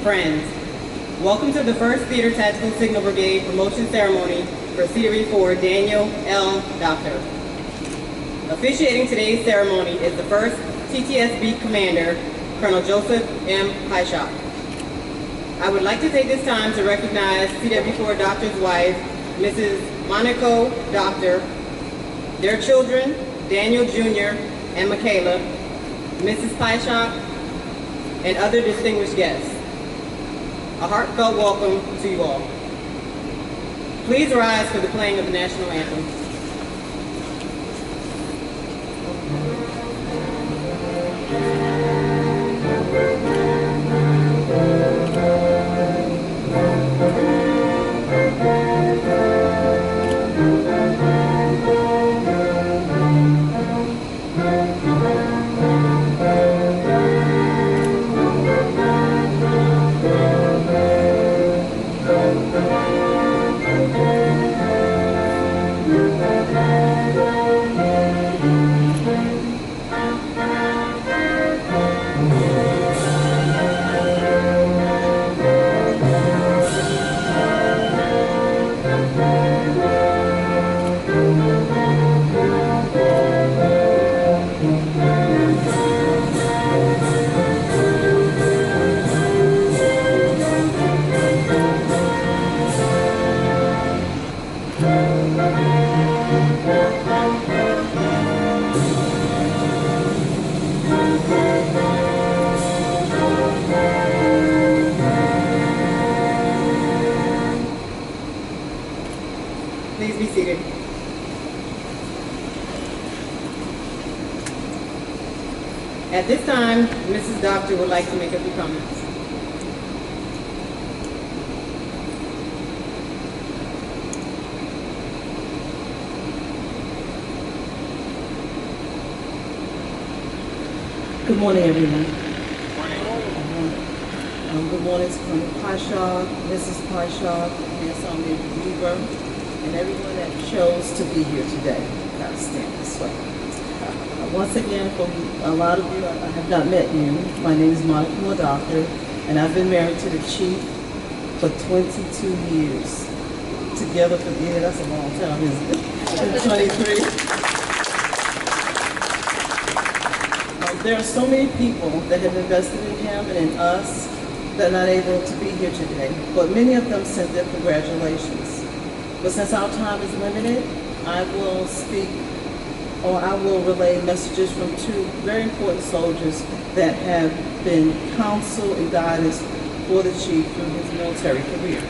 Friends, welcome to the first Theater Tactical Signal Brigade promotion ceremony for Theory 4 Daniel L. Doctor. Officiating today's ceremony is the 1st TTSB Commander, Colonel Joseph M. Pyshock. I would like to take this time to recognize CW4 Doctor's wife, Mrs. Monaco Doctor, their children, Daniel Jr. and Michaela, Mrs. Pyshock, and other distinguished guests. A heartfelt welcome to you all. Please rise for the playing of the national anthem. Please be seated. At this time, Mrs. Doctor would like to make a few comments. Good morning, everyone. Good morning to Colonel Pyshock, Mrs. Pyshock, Miss Weaver, and everyone that chose to be here today. Gotta stand this way. Once again, for a lot of you, I have not met you. My name is Monica Doctor, and I've been married to the Chief for 22 years. Together for, yeah, that's a long time, isn't it? 23. There are so many people that have invested in him and in us that are not able to be here today, but many of them sent their congratulations. But since our time is limited, I will speak, or I will relay messages from two very important soldiers that have been counsel and guidance for the Chief through his military career.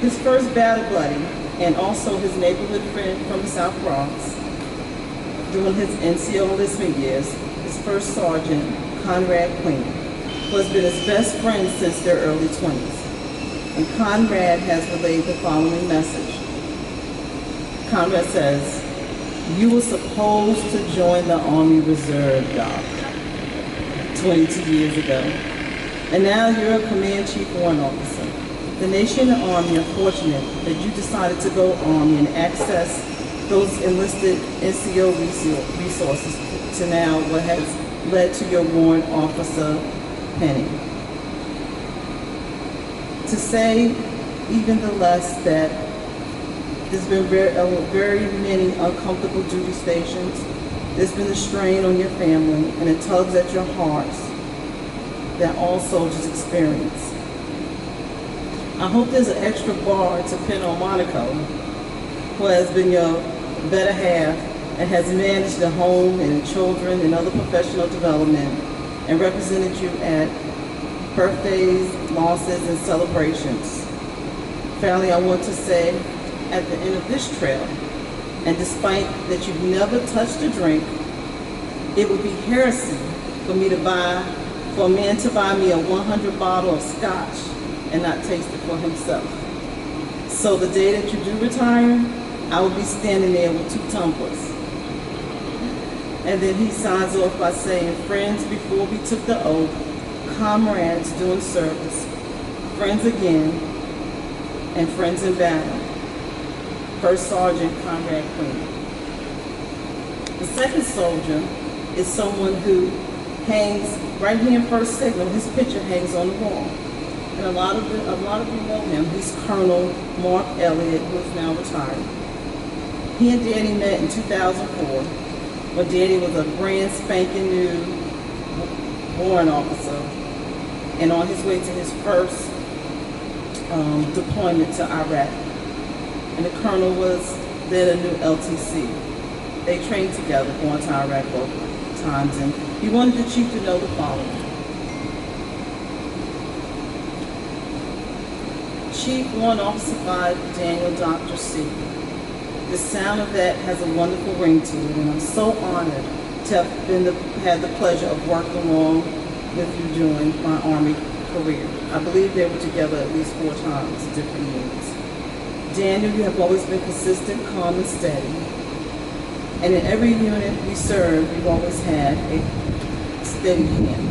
His first battle buddy, and also his neighborhood friend from the South Bronx, during his NCO enlistment years, his first sergeant, Conrad Queen, who has been his best friend since their early 20s. And Conrad has relayed the following message. Conrad says, "You were supposed to join the Army Reserve, Doc, 22 years ago. And now you're a Command Chief Warrant Officer. The nation and Army are fortunate that you decided to go Army and access those enlisted NCO resources to now what has led to your warrant officer penning. To say even the less that there's been very many uncomfortable duty stations, there's been a strain on your family and it tugs at your hearts that all soldiers experience. I hope there's an extra bar to pin on Monaco, who has been your better half and has managed the home and children and other professional development and represented you at birthdays, losses, and celebrations. Finally, I want to say, at the end of this trail, and despite that you've never touched a drink, it would be heresy for a man to buy me a 100 bottle of scotch and not taste it for himself. So the day that you do retire, I will be standing there with 2 tumblers. And then he signs off by saying, friends before we took the oath, comrades doing service, friends again, and friends in battle. First Sergeant Conrad Queen. The second soldier is someone who hangs right here in First Signal. His picture hangs on the wall. And a lot of you know him. He's Colonel Mark Elliott, who is now retired. He and Danny met in 2004 when Danny was a brand spanking new warrant officer and on his way to his first deployment to Iraq. And the Colonel was then a new LTC. They trained together going to Iraq both times, and he wanted the Chief to know the following. Chief Warrant Officer 5 Daniel Dr. C. The sound of that has a wonderful ring to it, and I'm so honored to have had the pleasure of working along with you during my Army career. I believe they were together at least 4 times in different units. Daniel, you have always been consistent, calm, and steady. And in every unit we served, you've always had a steady hand.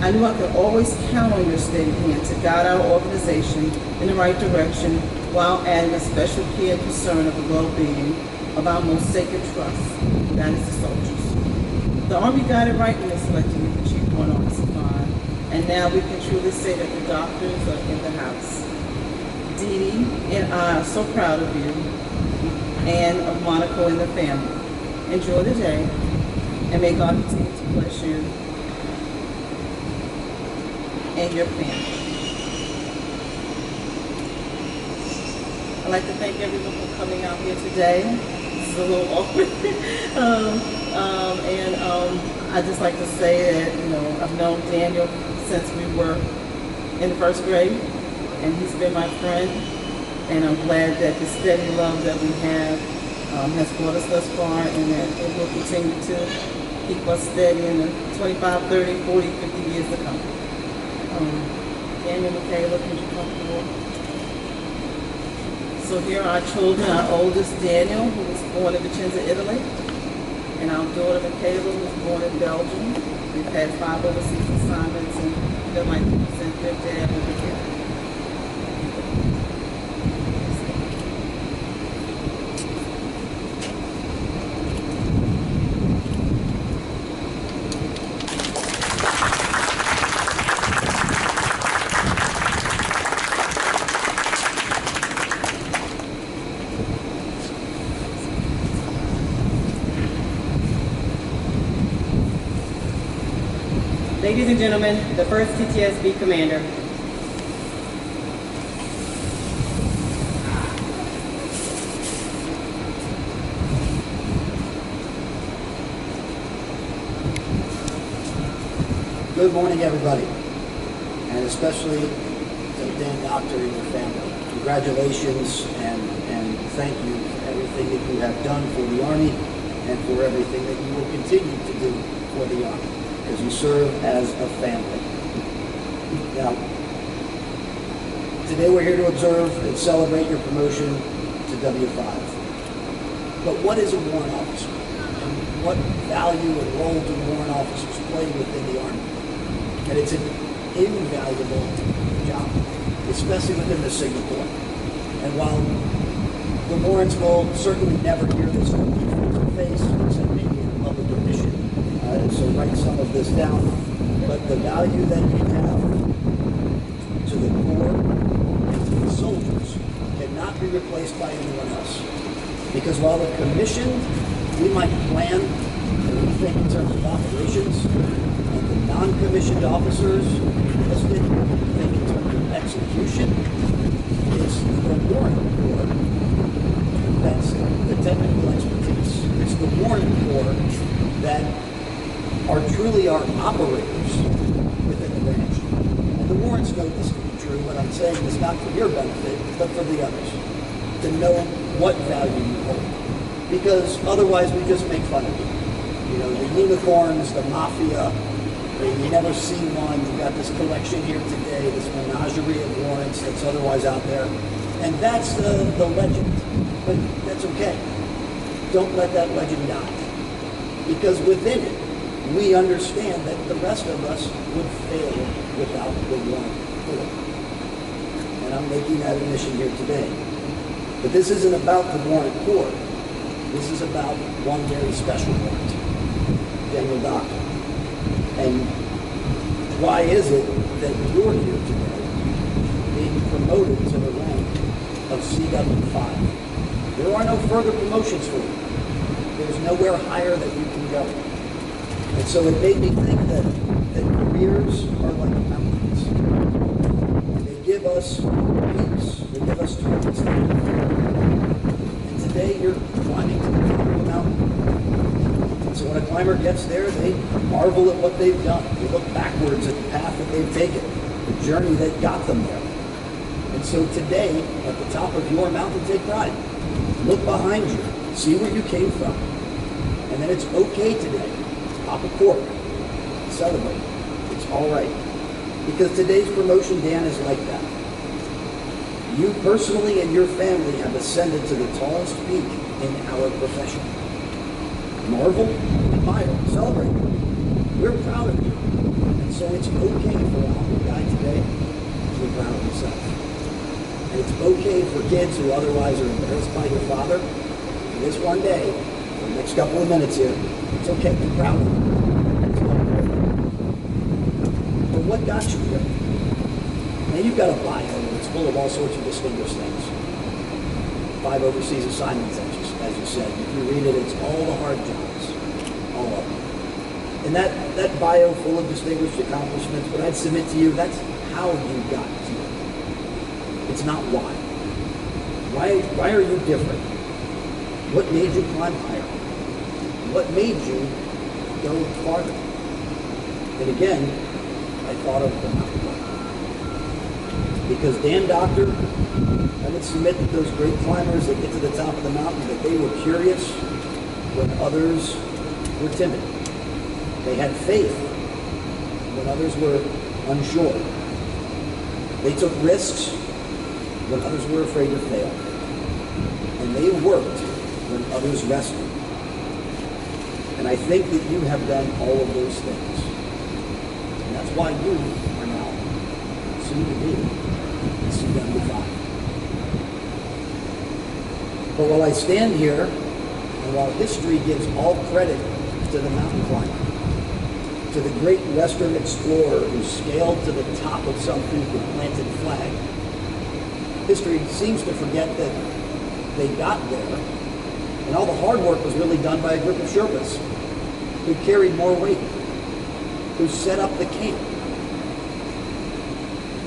I knew I could always count on your steady hand to guide our organization in the right direction while adding a special care and concern of the well-being of our most sacred trust, that is the soldiers. The Army got it right when they selected you for Chief Warrant Officer 5, and now we can truly say that the doctors are in the house. Dee Dee and I are so proud of you and of Monaco and the family. Enjoy the day, and may God continue to bless you and your family. I'd like to thank everyone for coming out here today. This is a little awkward. I'd just like to say that, I've known Daniel since we were in the first grade, and he's been my friend, and I'm glad that the steady love that we have has brought us thus far, and that it will continue to keep us steady in the 25, 30, 40, 50 years to come. Daniel, Michaela, can you come forward? So here are our children. Our oldest, Daniel, who was born in Vicenza, Italy, and our daughter, Michaela, who was born in Belgium. We've had 5 overseas assignments, and they'd like to present their dad over here. Ladies and gentlemen, the 1st TTSB Commander. Good morning, everybody, and especially to Dan Doctor and your family. Congratulations and thank you for everything that you have done for the Army and for everything that you will continue to do for the Army, because you serve as a family. Now, today we're here to observe and celebrate your promotion to W5. But what is a warrant officer? And what value and role do warrant officers play within the Army? And it's an invaluable job, especially within the Signal Corps. And while the warrants will certainly never hear this from you face to face, except maybe in a public admission, so write some of this down. But the value that you have to the Corps and to the soldiers cannot be replaced by anyone else. Because while the commission, we might plan and we think in terms of operations, and the non-commissioned officers listed think in terms of execution, it's the warrant corps that's the technical expertise. It's the warrant corps that are truly our operators within the branch. And the warrants know this to be true. What I'm saying is not for your benefit, but for the others, to know what value you hold. Because otherwise we just make fun of you. You know, the unicorns, the mafia, you never see one. You've got this collection here today, this menagerie of warrants that's otherwise out there. And that's the legend. But that's okay. Don't let that legend die. Because within it, we understand that the rest of us would fail without the warrant corps. And I'm making that admission here today. But this isn't about the warrant corps. This is about one very special warrant, Daniel Doctor. And why is it that you're here today, being promoted to the rank of CW5? There are no further promotions for you. There's nowhere higher that you can go. And so it made me think that careers are like mountains. They give us peaks. They give us targets. And today you're climbing to the top of the mountain. And so when a climber gets there, they marvel at what they've done. They look backwards at the path that they've taken, the journey that got them there. And so today, at the top of your mountain, take pride. Look behind you. See where you came from. And then it's okay today. Pop a cork. Celebrate. It's all right. Because today's promotion, Dan, is like that. You personally and your family have ascended to the tallest peak in our profession. Marvel, admire, celebrate. We're proud of you. And so it's okay for a humble guy today to be proud of himself. And it's okay for kids who otherwise are embarrassed by their father. And this one day, for the next couple of minutes here, it's okay to be proud of him. But what got you here? Now you've got a bio that's full of all sorts of distinguished things. 5 overseas assignments, as you said. If you read it, it's all the hard jobs. All of them. And that bio full of distinguished accomplishments, but I'd submit to you, that's how you got here. It's not why. Why are you different? What made you climb higher? What made you go farther? And again, I thought of the mountain climber. Because Dan Doctor, I would submit that those great climbers that get to the top of the mountain, that they were curious when others were timid. They had faith when others were unsure. They took risks when others were afraid to fail. And they worked when others rested. And I think that you have done all of those things. And that's why you are now soon to be CW5. But while I stand here, and while history gives all credit to the mountain climber, to the great Western explorer who scaled to the top of some peak and planted a flag, history seems to forget that they got there, and all the hard work was really done by a group of Sherpas who carried more weight, who set up the camp,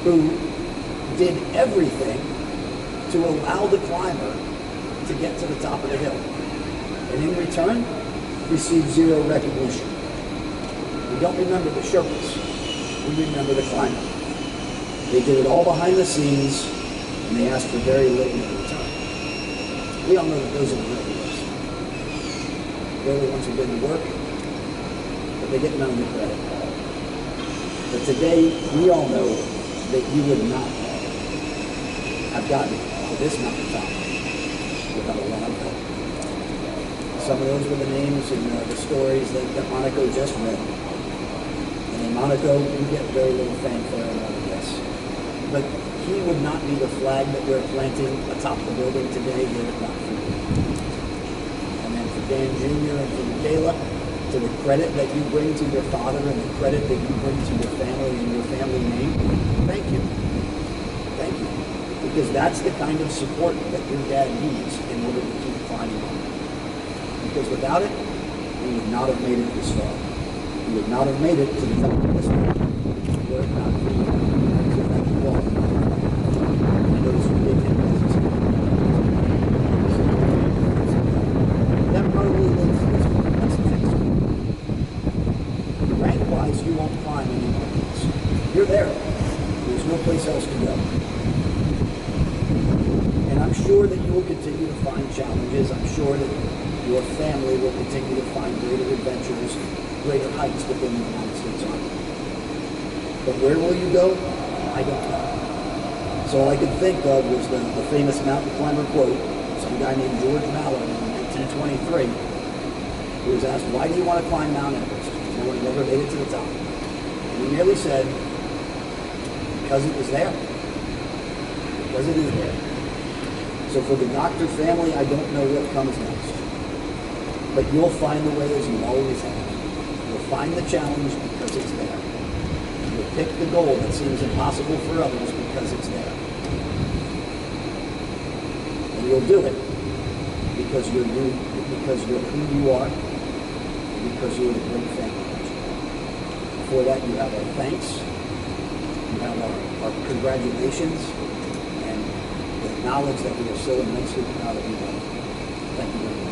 who did everything to allow the climber to get to the top of the hill. And in return, received zero recognition. We don't remember the Sherpas. We remember the climber. They did it all behind the scenes, and they asked for very little in return. We all know that those are the real heroes. They're the ones who did the work, but they get none of the credit. But today, we all know that you would not have gotten to this mountaintop without a lot of help. Some of those were the names and the stories that Monaco just read. And in Monaco, you get very little fanfare and all of this. But he would not be the flag that we're planting atop the building today were it not for you. And then for Dan Jr. and for Michaela, to the credit that you bring to your father and the credit that you bring to your family and your family name, thank you. Thank you. Because that's the kind of support that your dad needs in order to keep climbing on. Because without it, we would not have made it this far. We would not have made it to the top of this mountain. Were it not for you. So thank you all. And those who gave him business. That probably leads to this one. That's the next one. Rank-wise, you won't climb anywhere else. You're there. There's no place else to go. And I'm sure that you will continue to find challenges. I'm sure that your family will continue to find greater adventures, greater heights within the United States Army. But where will you go? I don't know. So all I could think of was the famous mountain climber quote, some guy named George Mallory in 1923, who was asked, why do you want to climb Mount Everest? No one had ever made it to the top. And he merely said, because it was there. Because it is there. So for the Doctor family, I don't know what comes next. But you'll find the way as you always have. You'll find the challenge because because it's there. You pick the goal that seems impossible for others because it's there. And you'll do it because you're who you are, because you're a great family. For that, you have our thanks, you have our congratulations, and the knowledge that we are so immensely proud of you all. Thank you very much.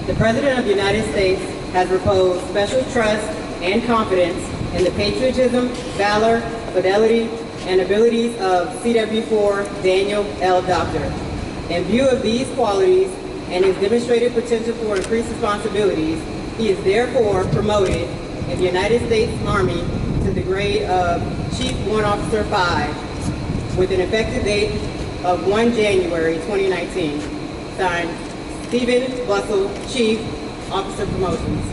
The President of the United States has reposed special trust and confidence in the patriotism, valor, fidelity, and abilities of CW4 Daniel L. Doctor. In view of these qualities and his demonstrated potential for increased responsibilities, he is therefore promoted in the United States Army to the grade of Chief Warrant Officer 5 with an effective date of 1 January 2019. Signed, Stephen Bussell, Chief, Officer Promotions.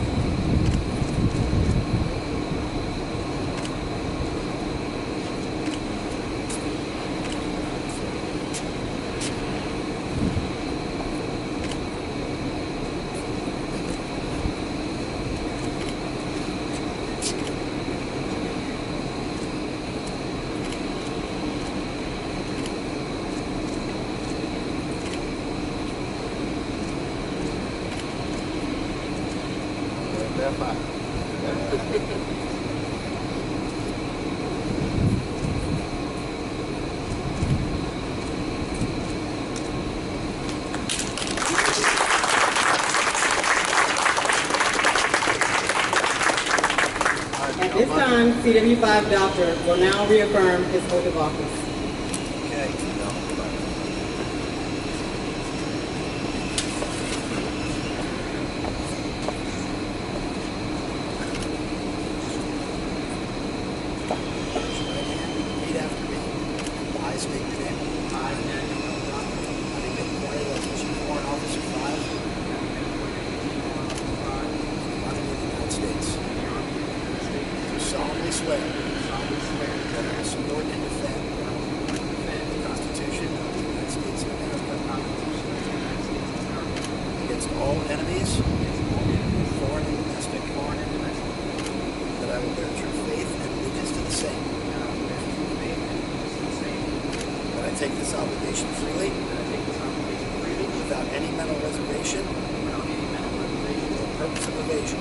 At this time, CW5 Doctor will now reaffirm his oath of office. Repeat after me. I state your name. I, Daniel L. Doctor. Having been appointed as the Chief Warrant Officer 5. Army of the United States. Do solemnly swear. That I will support and defend. The Constitution of the United States of America. Against all enemies. Foreign and domestic. That I will bear true faith and allegiance to the same. That I take this obligation freely. Without any mental reservation. Or purpose of evasion.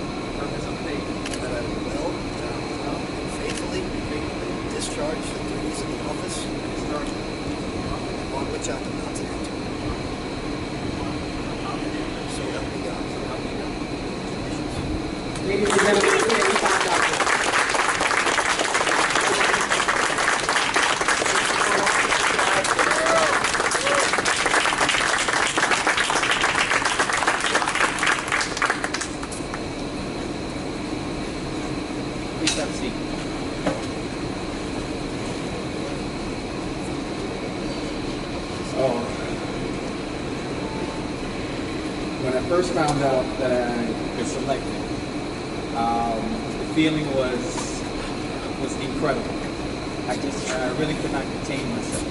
That I will well and faithfully discharge the duties of the office upon which I am about to enter. So help me God. Ladies and gentlemen, CW5 Doctor. Please have a seat. So, when I first found out that I was selected, the feeling was incredible. I really could not contain myself.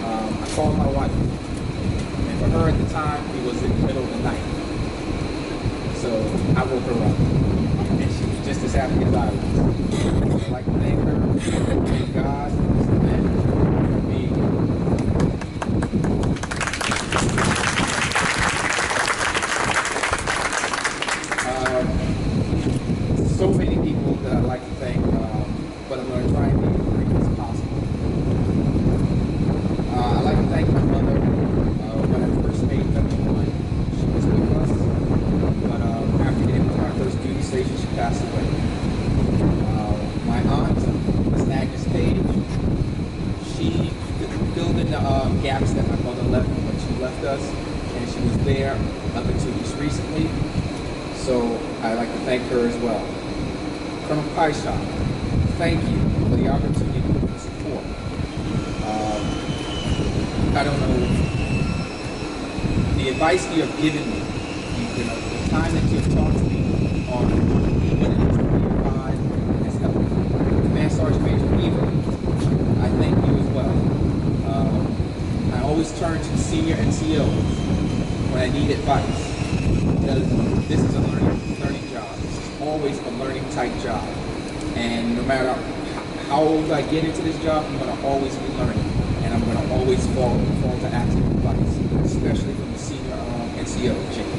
I called my wife, and for her at the time, it was in the middle of the night. So I woke her up, and she was just as happy as I was. I'd like to thank her, thank God, and for being so many people that I'd like to thank, but I'm going to try and be as brief as possible. I'd like to thank my mother. When I first made W1, she was with us, but after getting to our first duty station, she passed away. My aunt, Miss Agnes Page, she filled in the gaps that my mother left when she left us, and she was there up until just recently. So I'd like to thank her as well. Colonel Kaishak, thank you for the opportunity and support. I don't know, the advice you have given me, you know, the time that you have talked to me on what it is to be a God has helped. Command Sergeant Major Weaver, I thank you as well. I always turn to senior NCOs when I need advice, because this is a learning job. This is always a learning type job. And no matter how old I get into this job, I'm going to always be learning. And I'm going to always fall to asking advice, especially from the senior NCO chain.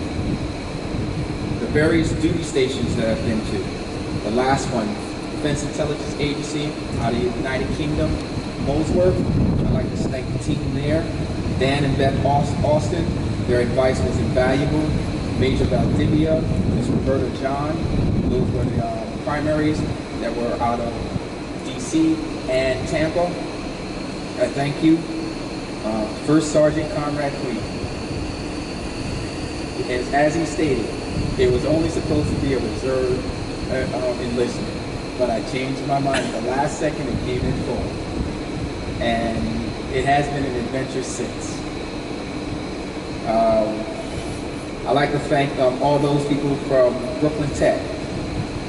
The various duty stations that I've been to, the last one, Defense Intelligence Agency out of the United Kingdom, Molesworth. I'd like to thank the team there. Dan and Beth Austin, their advice was invaluable. Major Valdivia, Ms. Roberta John, those were the primaries that were out of DC and Tampa. I thank you. First Sergeant Conrad Clee. As he stated, it was only supposed to be a reserve enlistment, but I changed my mind at the last second and came in full. And it has been an adventure since. I'd like to thank all those people from Brooklyn Tech,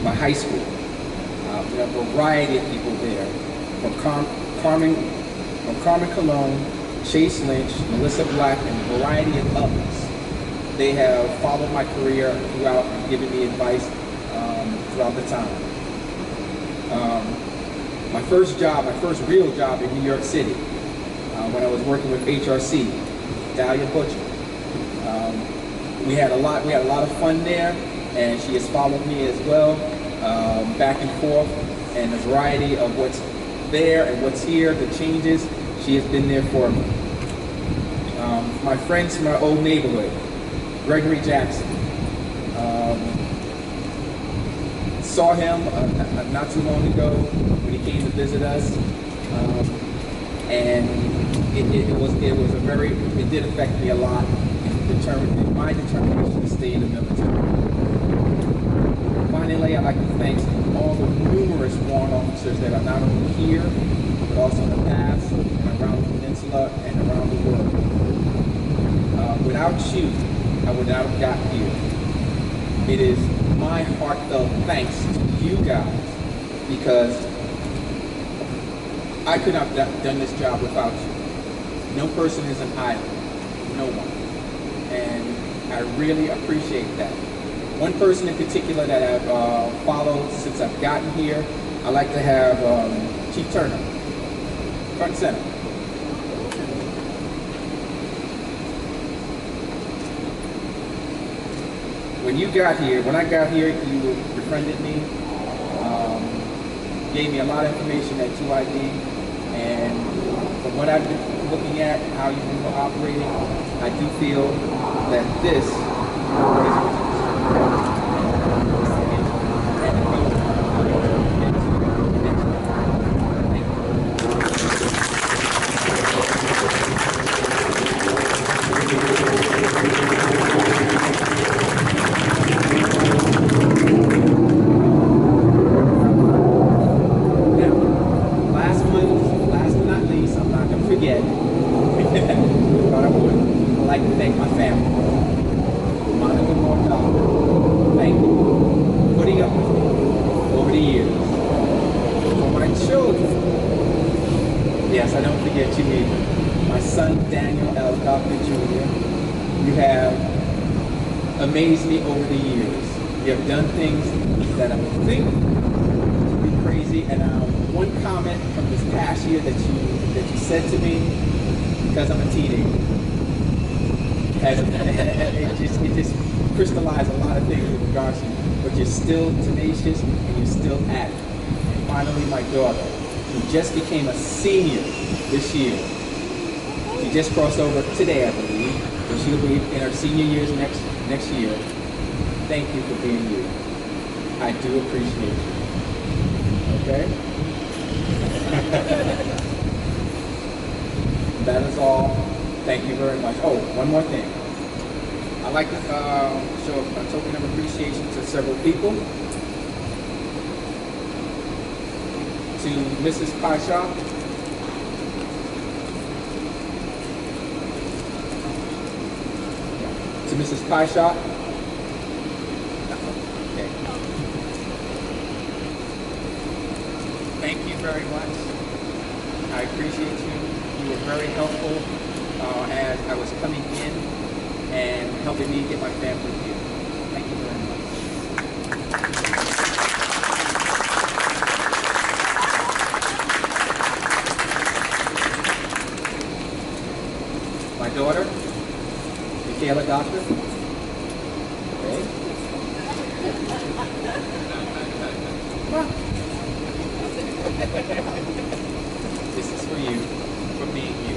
my high school. There are a variety of people there, from Carmen Cologne, Chase Lynch, Melissa Black, and a variety of others. They have followed my career throughout and given me advice throughout the time. My first real job in New York City, when I was working with HRC, Dahlia Butcher. We had a lot of fun there, and she has followed me as well, back and forth, and a variety of what's there and what's here, the changes. She has been there for me. My friends from my old neighborhood, Gregory Jackson. Saw him not too long ago when he came to visit us, and it did affect me a lot in my determination to stay in the military. Finally, I'd like to thank all the numerous warrant officers that are not only here, but also in the past, and around the peninsula, and around the world. Without you, I would not have gotten here. It is my heartfelt thanks to you guys, because I could not have done this job without you. No person is an island, no one. And I really appreciate that. One person in particular that I've followed since I've gotten here, I'd like to have Chief Turner, front and center. When I got here, you befriended me, gave me a lot of information at 2ID, and from what I've been looking at, how you've been operating, I do feel that this is amazed me over the years. You have done things that I would think would be crazy, and one comment from this past year that you said to me, because I'm a teenager, it just crystallized a lot of things with regards to you, but you're still tenacious and you're still at it. And finally, my daughter, who just became a senior this year, she just crossed over today, I believe, so she'll be in her senior years next year. Thank you for being you. I do appreciate you. Okay? That is all. Thank you very much. Oh, one more thing. I'd like to show a token of appreciation to several people. to Mrs. Pasha. To Mrs. Pasha. Okay. Thank you very much. I appreciate you. You were very helpful as I was coming in and helping me get my family here. Thank you very much. My daughter, Michaela Doctor. Okay. This is for you, for being you.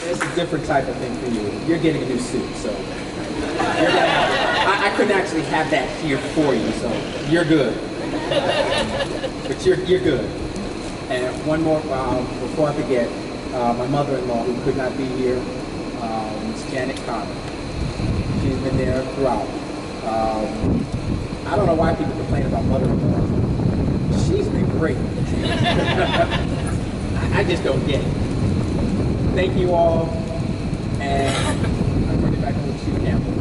It's a different type of thing for you. You're getting a new suit, so you're gonna have it. I couldn't actually have that here for you, so you're good. But you're good. And one more before I forget, my mother-in-law who could not be here, Miss Janet Connor. She's been there throughout. I don't know why people complain about mother-in-law. She's been great. I just don't get it. Thank you all, and I'm turning it back over to you, Campbell.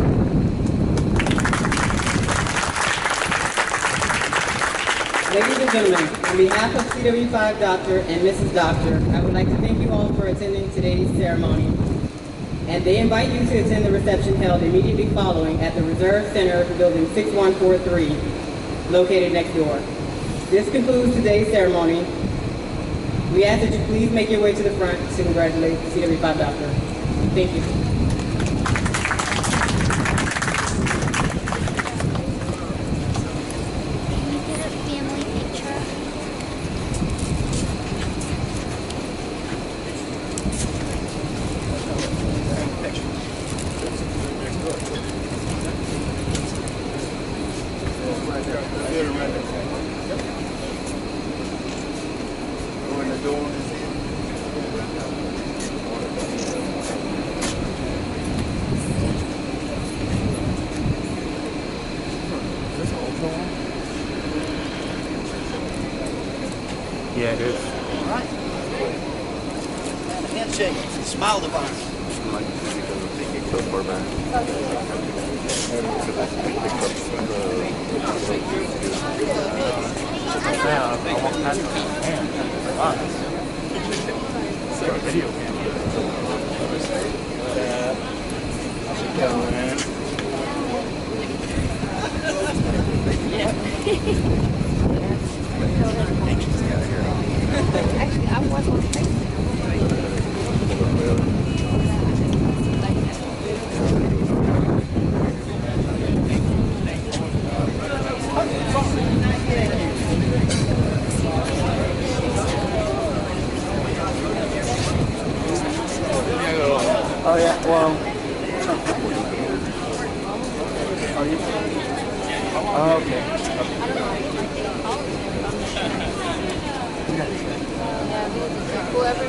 Ladies and gentlemen, on behalf of CW5 Doctor and Mrs. Doctor, I would like to thank you all for attending today's ceremony. And they invite you to attend the reception held immediately following at the Reserve Center, Building 6143, located next door. This concludes today's ceremony. We ask that you please make your way to the front to congratulate CW5 Doctor. Thank you. Can you get a family picture? Yeah, it is. All right. And a handshake. Smile device. Video Actually, I was on Facebook. Oh yeah, well. Are you? Oh, okay. Whoever.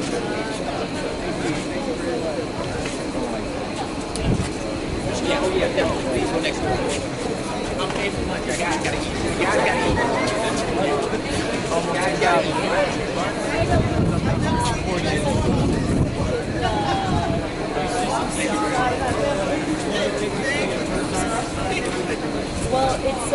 Yeah, oh yeah, definitely. Please go next door. I'm paying for lunch. I gotta eat. You guys gotta eat. You guys gotta eat. Well, it's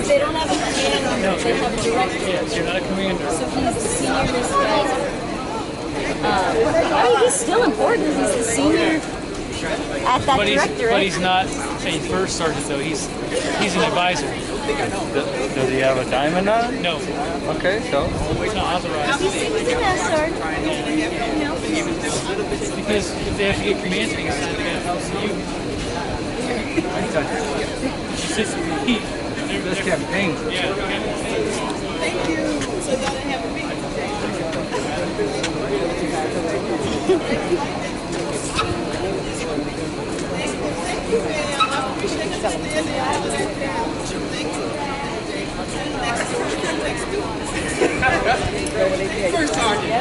they don't have a commander, they have a director. Yes, you're not a commander. So he's the senior supervisor. I mean, he's still important. He's the senior at that directorate. But he's not a first sergeant though. He's an advisor. Does he have a diamond on it? No, Okay, so. he's not authorized. He's a sergeant. You know. Because if they have to get commands, they can sign the house to you. It's just he. this campaign. First sergeant.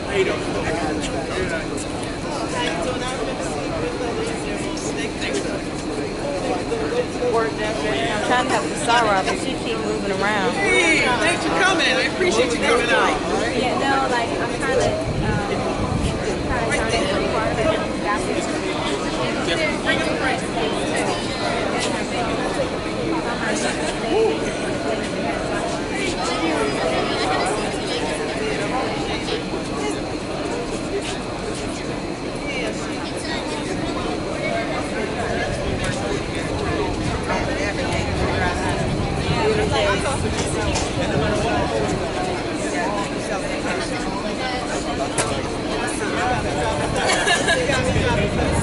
How you doing? I'm trying to help Sarah, but she keep moving around. Hey, thanks for coming. I appreciate you coming out. Yeah, no, like I'm trying to Got me.